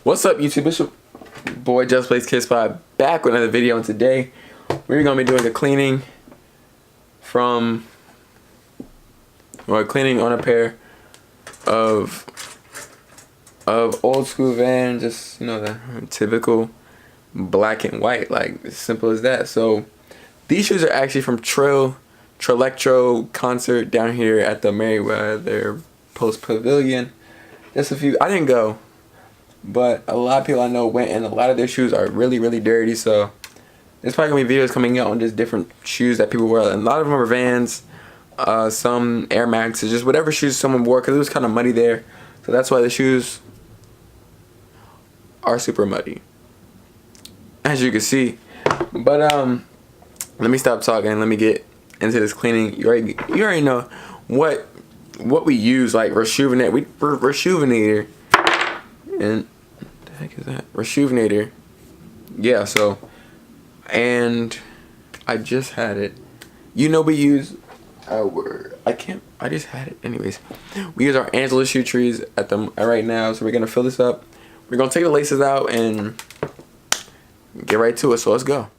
What's up, YouTube? It's your boy Just Plays Kids 5 back with another video, and today we're gonna be doing a cleaning on a pair of old school Vans, just the typical black and white, like as simple as that. So these shoes are actually from Trillectro concert down here at the Merriweather Post Pavilion. Just a few. I didn't go, but a lot of people I know went, and a lot of their shoes are really dirty. So there's probably gonna be videos coming out on just different shoes that people wear, and a lot of them are Vans, some Air Maxes, just whatever shoes someone wore, because it was kind of muddy there. So that's why the shoes are super muddy, as you can see. But let me stop talking and let me get into this cleaning. You already know what we use, like Rejuvenator. And what the heck is that? Rejuvenator. Yeah, so, and I just had it. We use I just had it. Anyways, we use our Angelus shoe trees right now. So we're gonna fill this up. We're gonna take the laces out and get right to it. So let's go.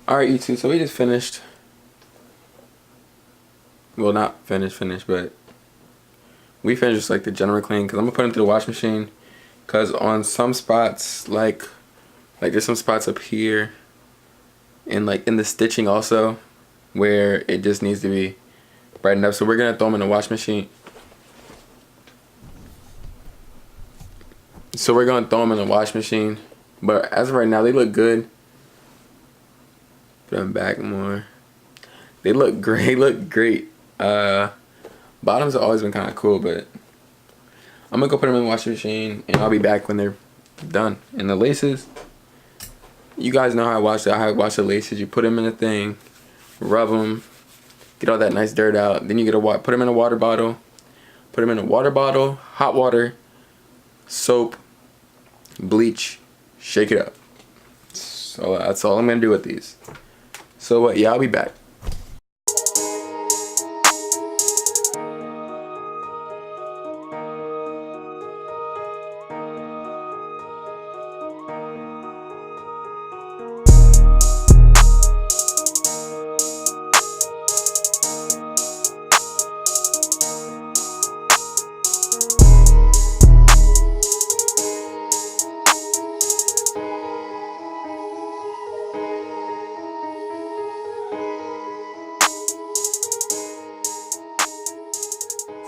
Alright, YouTube, so we just finished. Well, not finished, but we finished just like the general clean, because I'm going to put them through the wash machine, because on some spots, like there's some spots up here, and like in the stitching also, where it just needs to be brightened up. So we're going to throw them in the wash machine. But as of right now, they look good. Put them back more. They look great. Bottoms have always been kind of cool, but I'm gonna go put them in the washing machine, and I'll be back when they're done. And the laces, you guys know how I wash the laces. You put them in the thing, rub them, get all that nice dirt out. Then you put them in a water bottle. Hot water, soap, bleach, shake it up. So that's all I'm gonna do with these. So yeah, I'll be back.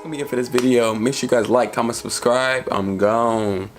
gonna be it for this video. Make sure you guys like, comment, subscribe. I'm gone.